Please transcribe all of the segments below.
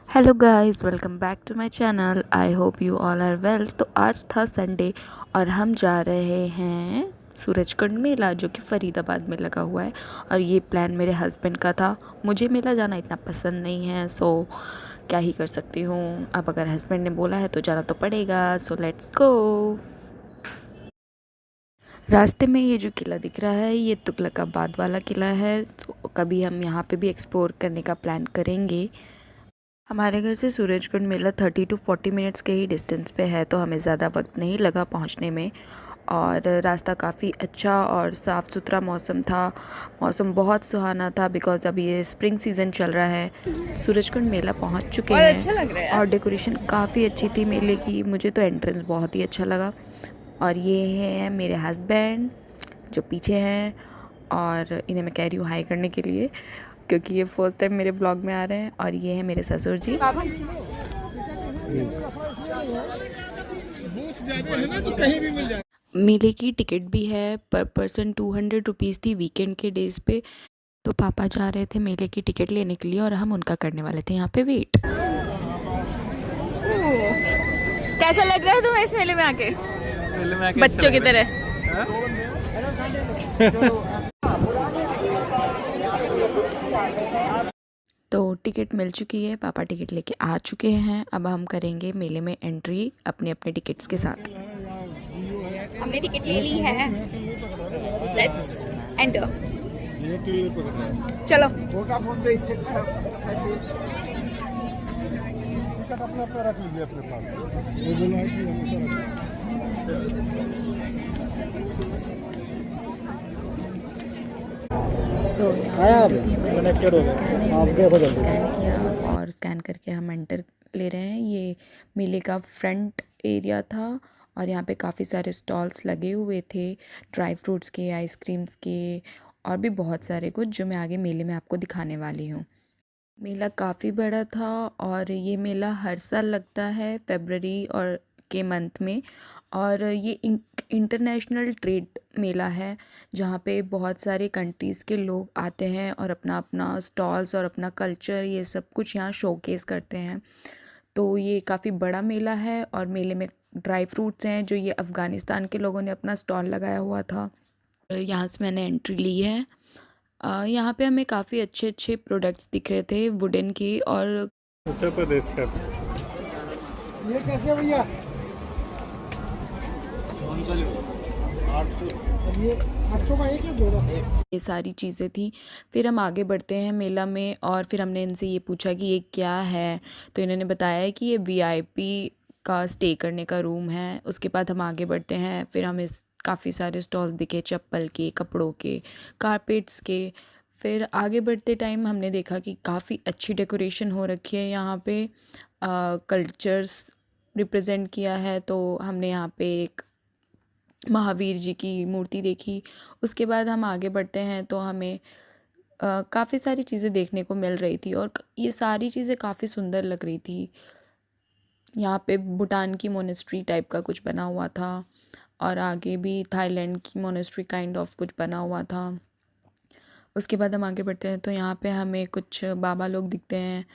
Hello guys, welcome back to my channel. I hope you all are well. तो आज था Sunday और हम जा रहे हैं सूरजकुंड मेला, जो कि फ़रीदाबाद में लगा हुआ है। और ये प्लान मेरे हस्बैंड का था। मुझे मेला जाना इतना पसंद नहीं है, सो क्या ही कर सकती हूँ। अब अगर हस्बैंड ने बोला है तो जाना तो पड़ेगा। So let's go. रास्ते में ये जो किला दिख रहा है, ये तुगलकाबाद वाला किला है। तो कभी हम यहाँ पे भी एक्सप्लोर करने का प्लान करेंगे। हमारे घर से सूरजकुंड मेला 30 to 40 मिनट्स के ही डिस्टेंस पे है, तो हमें ज़्यादा वक्त नहीं लगा पहुंचने में। और रास्ता काफ़ी अच्छा और साफ़ सुथरा मौसम था। मौसम बहुत सुहाना था बिकॉज़ अभी ये स्प्रिंग सीज़न चल रहा है। सूरजकुंड मेला पहुंच चुके और हैं। अच्छा लग रहा है यार। और डेकोरेशन काफ़ी अच्छी थी मेले की। मुझे तो एंट्रेंस बहुत ही अच्छा लगा। और ये हैं मेरे हस्बैंड जो पीछे हैं, और इन्हें मैं कह रही हूँ हाई करने के लिए, क्योंकि ये फर्स्ट टाइम मेरे ब्लॉग में आ रहे हैं। और ये है मेरे ससुर जी। पापा मेले की टिकट भी है, पर पर्सन 200 रुपीज़ थी वीकेंड के डेज़ पे। तो पापा जा रहे थे मेले की टिकट लेने के लिए और हम उनका करने वाले थे यहाँ पे वेट। कैसा लग रहा है तुम्हें इस मेले में आके? बच्चों की तरह। तो टिकट मिल चुकी है, पापा टिकट लेके आ चुके हैं। अब हम करेंगे मेले में एंट्री अपने अपने टिकट्स के साथ। हमने टिकट ले ली है। Let's enter. चलो। अपना अपना रख लीजिए अपने पास। वो बोला है कि हमेशा तो यहाँ पे स्कैन है, मैंने स्कैन किया और स्कैन करके हम एंटर ले रहे हैं। ये मेले का फ्रंट एरिया था और यहाँ पे काफ़ी सारे स्टॉल्स लगे हुए थे, ड्राई फ्रूट्स के, आइसक्रीम्स के, और भी बहुत सारे कुछ, जो मैं आगे मेले में आपको दिखाने वाली हूँ। मेला काफ़ी बड़ा था और ये मेला हर साल लगता है फरवरी और के मंथ में। और ये इंटरनेशनल ट्रेड मेला है, जहाँ पे बहुत सारे कंट्रीज़ के लोग आते हैं और अपना अपना स्टॉल्स और अपना कल्चर ये सब कुछ यहाँ शोकेस करते हैं। तो ये काफ़ी बड़ा मेला है और मेले में ड्राई फ्रूट्स हैं जो ये अफ़गानिस्तान के लोगों ने अपना स्टॉल लगाया हुआ था। यहाँ से मैंने एंट्री ली है। यहाँ पे हमें काफ़ी अच्छे अच्छे प्रोडक्ट्स दिख रहे थे वुडन की। और उत्तर प्रदेश का ये कैसे भैया? ये 800 का एक या जोड़ा? ये सारी चीज़ें थी। फिर हम आगे बढ़ते हैं मेला में और फिर हमने इनसे ये पूछा कि ये क्या है, तो इन्होंने बताया कि ये वीआईपी का स्टे करने का रूम है। उसके बाद हम आगे बढ़ते हैं, फिर हमें काफ़ी सारे स्टॉल दिखे, चप्पल के, कपड़ों के, कारपेट्स के। फिर आगे बढ़ते टाइम हमने देखा कि काफ़ी अच्छी डेकोरेशन हो रखी है यहाँ पे, कल्चर्स रिप्रेजेंट किया है। तो हमने यहाँ पे एक महावीर जी की मूर्ति देखी। उसके बाद हम आगे बढ़ते हैं तो हमें काफ़ी सारी चीज़ें देखने को मिल रही थी और ये सारी चीज़ें काफ़ी सुंदर लग रही थी। यहाँ पे भूटान की मोनेस्ट्री टाइप का कुछ बना हुआ था और आगे भी थाईलैंड की मोनेस्ट्री काइंड ऑफ कुछ बना हुआ था। उसके बाद हम आगे बढ़ते हैं तो यहाँ पे हमें कुछ बाबा लोग दिखते हैं।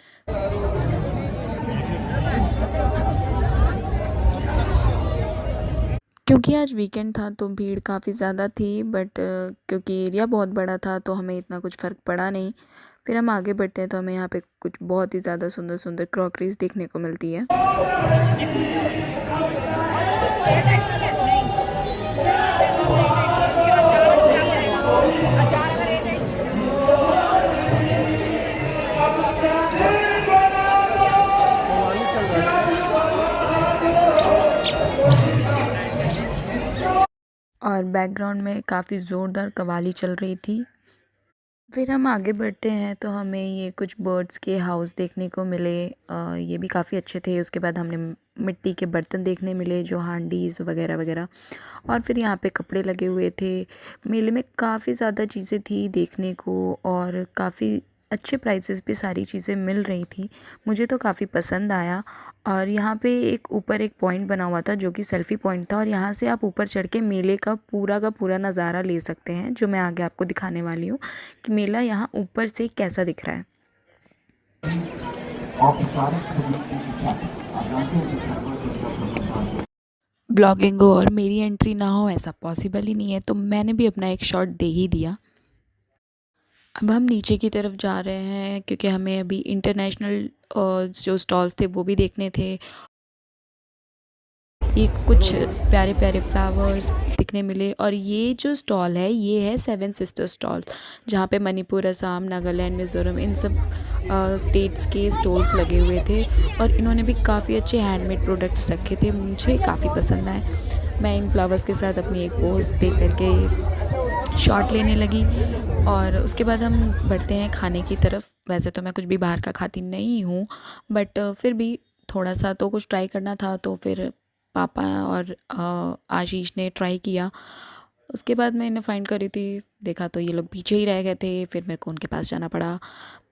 क्योंकि आज वीकेंड था तो भीड़ काफ़ी ज़्यादा थी, बट क्योंकि एरिया बहुत बड़ा था तो हमें इतना कुछ फ़र्क पड़ा नहीं। फिर हम आगे बढ़ते हैं तो हमें यहाँ पे कुछ बहुत ही ज़्यादा सुंदर सुंदर क्रॉकरीज देखने को मिलती है। और बैकग्राउंड में काफ़ी ज़ोरदार कव्वाली चल रही थी। फिर हम आगे बढ़ते हैं तो हमें ये कुछ बर्ड्स के हाउस देखने को मिले। ये भी काफ़ी अच्छे थे। उसके बाद हमने मिट्टी के बर्तन देखने मिले, जो हांडीज़ वगैरह वगैरह। और फिर यहाँ पे कपड़े लगे हुए थे। मेले में काफ़ी ज़्यादा चीज़ें थी देखने को और काफ़ी अच्छे प्राइसेस पे सारी चीज़ें मिल रही थी। मुझे तो काफ़ी पसंद आया। और यहाँ पे एक ऊपर एक पॉइंट बना हुआ था जो कि सेल्फ़ी पॉइंट था, और यहाँ से आप ऊपर चढ़ के मेले का पूरा नज़ारा ले सकते हैं, जो मैं आगे आपको दिखाने वाली हूँ कि मेला यहाँ ऊपर से कैसा दिख रहा है। ब्लॉगिंग हो और मेरी एंट्री ना हो ऐसा पॉसिबल ही नहीं है, तो मैंने भी अपना एक शॉट दे ही दिया। अब हम नीचे की तरफ जा रहे हैं क्योंकि हमें अभी इंटरनेशनल जो स्टॉल्स थे वो भी देखने थे। ये कुछ प्यारे प्यारे फ्लावर्स दिखने मिले और ये जो स्टॉल है ये है 7 सिस्टर स्टॉल, जहाँ पे मणिपुर, असम, नागालैंड, मिज़ोरम इन सब स्टेट्स के स्टॉल्स लगे हुए थे और इन्होंने भी काफ़ी अच्छे हैंडमेड प्रोडक्ट्स रखे थे, मुझे काफ़ी पसंद आए। मैं इन फ्लावर्स के साथ अपनी एक पोज दे करके शॉट लेने लगी और उसके बाद हम बढ़ते हैं खाने की तरफ। वैसे तो मैं कुछ भी बाहर का खाती नहीं हूँ, बट फिर भी थोड़ा सा तो कुछ ट्राई करना था, तो फिर पापा और आशीष ने ट्राई किया। उसके बाद मैं इन्हें फाइंड कर रही थी, देखा तो ये लोग पीछे ही रह गए थे, फिर मेरे को उनके पास जाना पड़ा।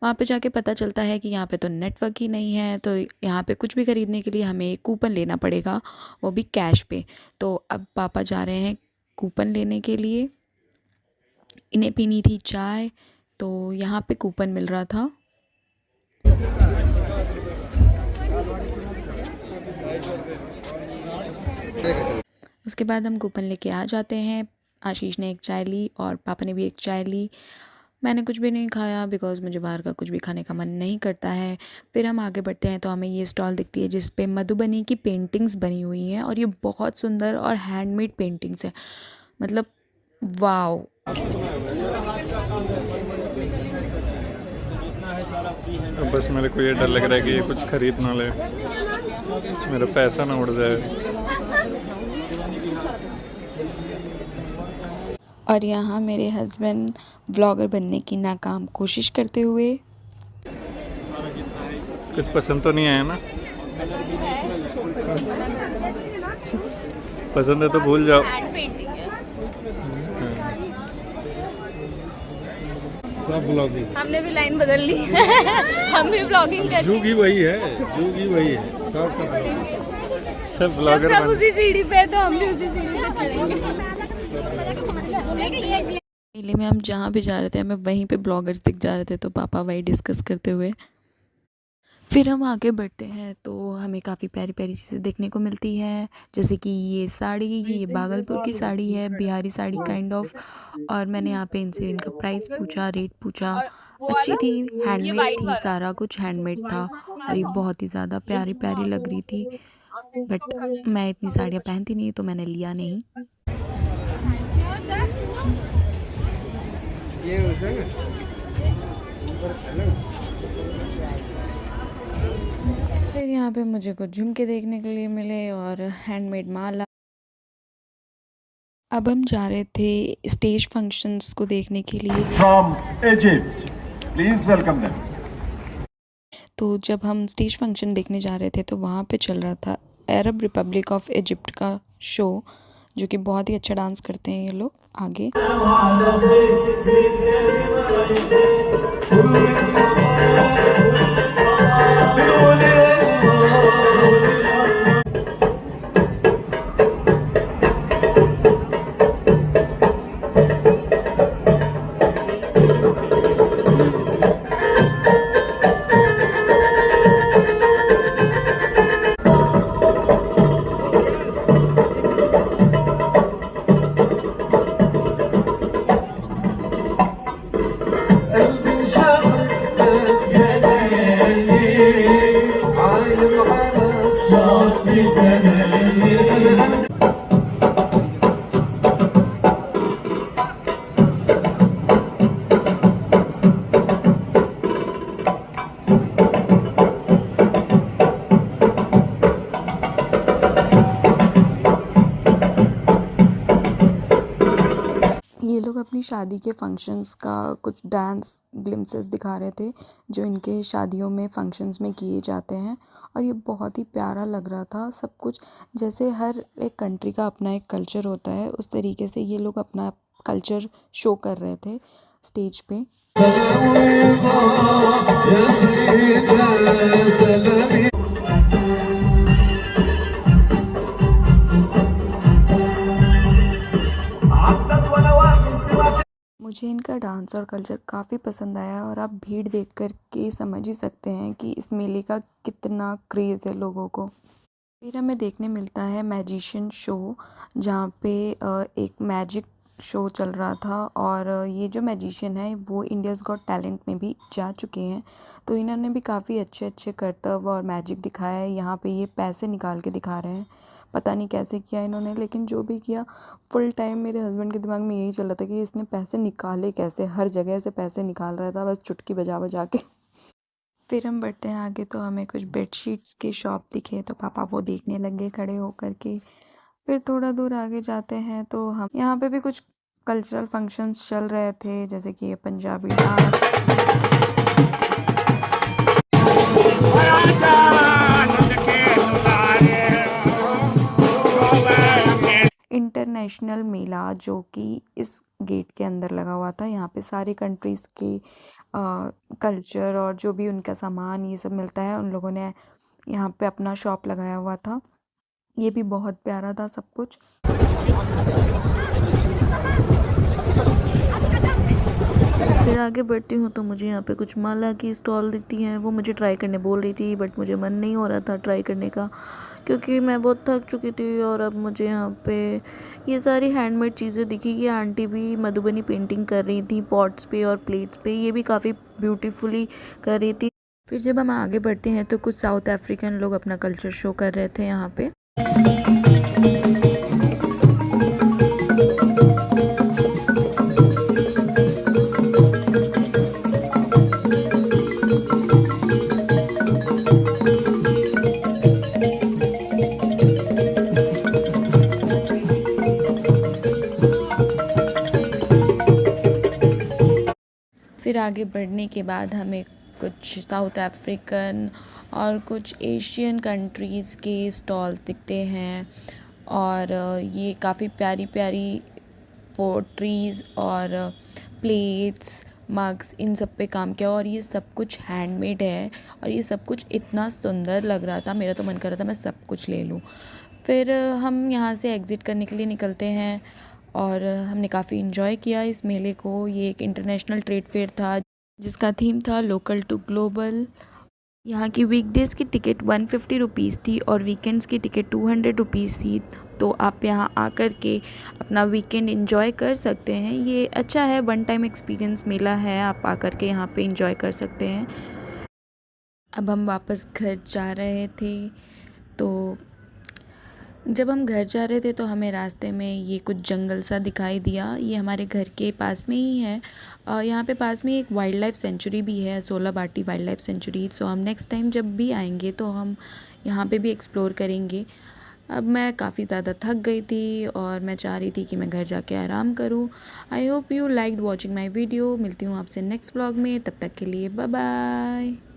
वहाँ पे जाके पता चलता है कि यहाँ पे तो नेटवर्क ही नहीं है, तो यहाँ पे कुछ भी ख़रीदने के लिए हमें कूपन लेना पड़ेगा, वो भी कैश पे। तो अब पापा जा रहे हैं कूपन लेने के लिए। इन्हें पीनी थी चाय, तो यहाँ पे कूपन मिल रहा था। उसके बाद हम कूपन लेके आ जाते हैं। आशीष ने एक चाय ली और पापा ने भी एक चाय ली। मैंने कुछ भी नहीं खाया बिकॉज़ मुझे बाहर का कुछ भी खाने का मन नहीं करता है। फिर हम आगे बढ़ते हैं तो हमें ये स्टॉल दिखती है जिस पे मधुबनी की पेंटिंग्स बनी हुई हैं और ये बहुत सुंदर और हैंडमेड पेंटिंग्स हैं, मतलब वाओ। बस मेरे को ये डर लग रहा है कि ये कुछ खरीद ना ले, मेरा पैसा ना उड़ जाए। और यहाँ मेरे हस्बैंड व्लॉगर बनने की नाकाम कोशिश करते हुए। कुछ पसंद तो नहीं आया ना? पसंद है तो भूल जाओ। सब ब्लॉगिंग, हमने भी लाइन बदल ली हम भी ब्लॉगिंग करते जुग ही वही है, जुग ही वही है, सब ब्लॉगर सब उसी सीढ़ी पे, तो हम भी उसी सीढ़ी पे चढ़ेंगे। मेले में हम जहाँ भी जा रहे थे हमें वहीं पे ब्लॉगर्स दिख जा रहे थे, तो पापा वही डिस्कस करते हुए। फिर हम आगे बढ़ते हैं तो हमें काफ़ी प्यारी प्यारी चीज़ें देखने को मिलती हैं, जैसे कि ये साड़ी, ये भागलपुर की साड़ी है, बिहारी साड़ी काइंड ऑफ। और मैंने यहाँ पे इनसे इनका प्राइस पूछा, रेट पूछा। अच्छी थी, हैंडमेड थी, सारा कुछ हैंडमेड था और ये बहुत ही ज़्यादा प्यारी प्यारी लग रही थी। बट मैं इतनी साड़ियाँ पहनती नहीं तो मैंने लिया नहीं। फिर यहाँ पे मुझे कुछ झुमके देखने के लिए मिले और हैंडमेड माला। अब हम जा रहे थे स्टेज फंक्शंस को देखने के लिए। From Egypt, please welcome them. तो जब हम स्टेज फंक्शन देखने जा रहे थे तो वहाँ पे चल रहा था अरब रिपब्लिक ऑफ इजिप्ट का शो, जो कि बहुत ही अच्छा डांस करते हैं ये लोग। आगे ये लोग अपनी शादी के फंक्शंस का कुछ डांस ग्लिम्सेस दिखा रहे थे जो इनके शादियों में फंक्शंस में किए जाते हैं, और ये बहुत ही प्यारा लग रहा था सब कुछ। जैसे हर एक कंट्री का अपना एक कल्चर होता है, उस तरीके से ये लोग अपना कल्चर शो कर रहे थे स्टेज पे। मुझे इनका डांस और कल्चर काफ़ी पसंद आया और आप भीड़ देख कर के समझ ही सकते हैं कि इस मेले का कितना क्रेज़ है लोगों को। फिर हमें देखने मिलता है मैजिशियन शो, जहाँ पे एक मैजिक शो चल रहा था और ये जो मैजिशियन है वो इंडियाज़ गॉट टैलेंट में भी जा चुके हैं। तो इन्होंने भी काफ़ी अच्छे अच्छे करतब और मैजिक दिखाया है। यहाँ पे ये पैसे निकाल के दिखा रहे हैं, पता नहीं कैसे किया इन्होंने, लेकिन जो भी किया फुल टाइम मेरे हस्बैंड के दिमाग में यही चल रहा था कि इसने पैसे निकाले कैसे, हर जगह से पैसे निकाल रहा था बस चुटकी बजा बजा के। फिर हम बढ़ते हैं आगे तो हमें कुछ बेडशीट्स के शॉप दिखे तो पापा वो देखने लग गए खड़े होकर के। फिर थोड़ा दूर आगे जाते हैं तो हम यहाँ पे भी कुछ कल्चरल फंक्शंस चल रहे थे, जैसे कि ये पंजाबी डांस, इंटरनेशनल मेला जो कि इस गेट के अंदर लगा हुआ था। यहाँ पे सारी कंट्रीज़ के कल्चर और जो भी उनका सामान ये सब मिलता है, उन लोगों ने यहाँ पे अपना शॉप लगाया हुआ था। ये भी बहुत प्यारा था सब कुछ। फिर आगे बढ़ती हूँ तो मुझे यहाँ पे कुछ माला की स्टॉल दिखती हैं। वो मुझे ट्राई करने बोल रही थी बट मुझे मन नहीं हो रहा था ट्राई करने का, क्योंकि मैं बहुत थक चुकी थी। और अब मुझे यहाँ पे ये सारी हैंडमेड चीज़ें दिखी। ये आंटी भी मधुबनी पेंटिंग कर रही थी पॉट्स पे और प्लेट्स पे, ये भी काफ़ी ब्यूटीफुली कर रही थी। फिर जब हम आगे बढ़ते हैं तो कुछ साउथ अफ्रीकन लोग अपना कल्चर शो कर रहे थे यहाँ पे। फिर आगे बढ़ने के बाद हमें कुछ साउथ अफ्रीकन और कुछ एशियन कंट्रीज़ के स्टॉल्स दिखते हैं और ये काफ़ी प्यारी प्यारी पोट्रीज़ और प्लेट्स, मग्स, इन सब पे काम किया और ये सब कुछ हैंडमेड है और ये सब कुछ इतना सुंदर लग रहा था, मेरा तो मन कर रहा था मैं सब कुछ ले लूँ। फिर हम यहाँ से एग्ज़िट करने के लिए निकलते हैं और हमने काफ़ी इन्जॉय किया इस मेले को। ये एक इंटरनेशनल ट्रेड फेयर था जिसका थीम था लोकल टू ग्लोबल। यहाँ की वीकडेज़ की टिकट 150 रुपीज़ थी और वीकेंड्स की टिकट 200 रुपीज़ थी। तो आप यहाँ आकर के अपना वीकेंड एंजॉय कर सकते हैं। ये अच्छा है, वन टाइम एक्सपीरियंस मेला है, आप आकर के यहाँ पे एंजॉय कर सकते हैं। अब हम वापस घर जा रहे थे तो जब हम घर जा रहे थे तो हमें रास्ते में ये कुछ जंगल सा दिखाई दिया। ये हमारे घर के पास में ही है। यहाँ पे पास में एक वाइल्ड लाइफ सेंचुरी भी है, सोलाबाटी वाइल्ड लाइफ सेंचुरी। सो हम नेक्स्ट टाइम जब भी आएंगे तो हम यहाँ पे भी एक्सप्लोर करेंगे। अब मैं काफ़ी ज़्यादा थक गई थी और मैं चाह रही थी कि मैं घर जाके आराम करूँ। आई hope you liked watching my video. मिलती हूँ आपसे नेक्स्ट व्लॉग में, तब तक के लिए बाय बाय।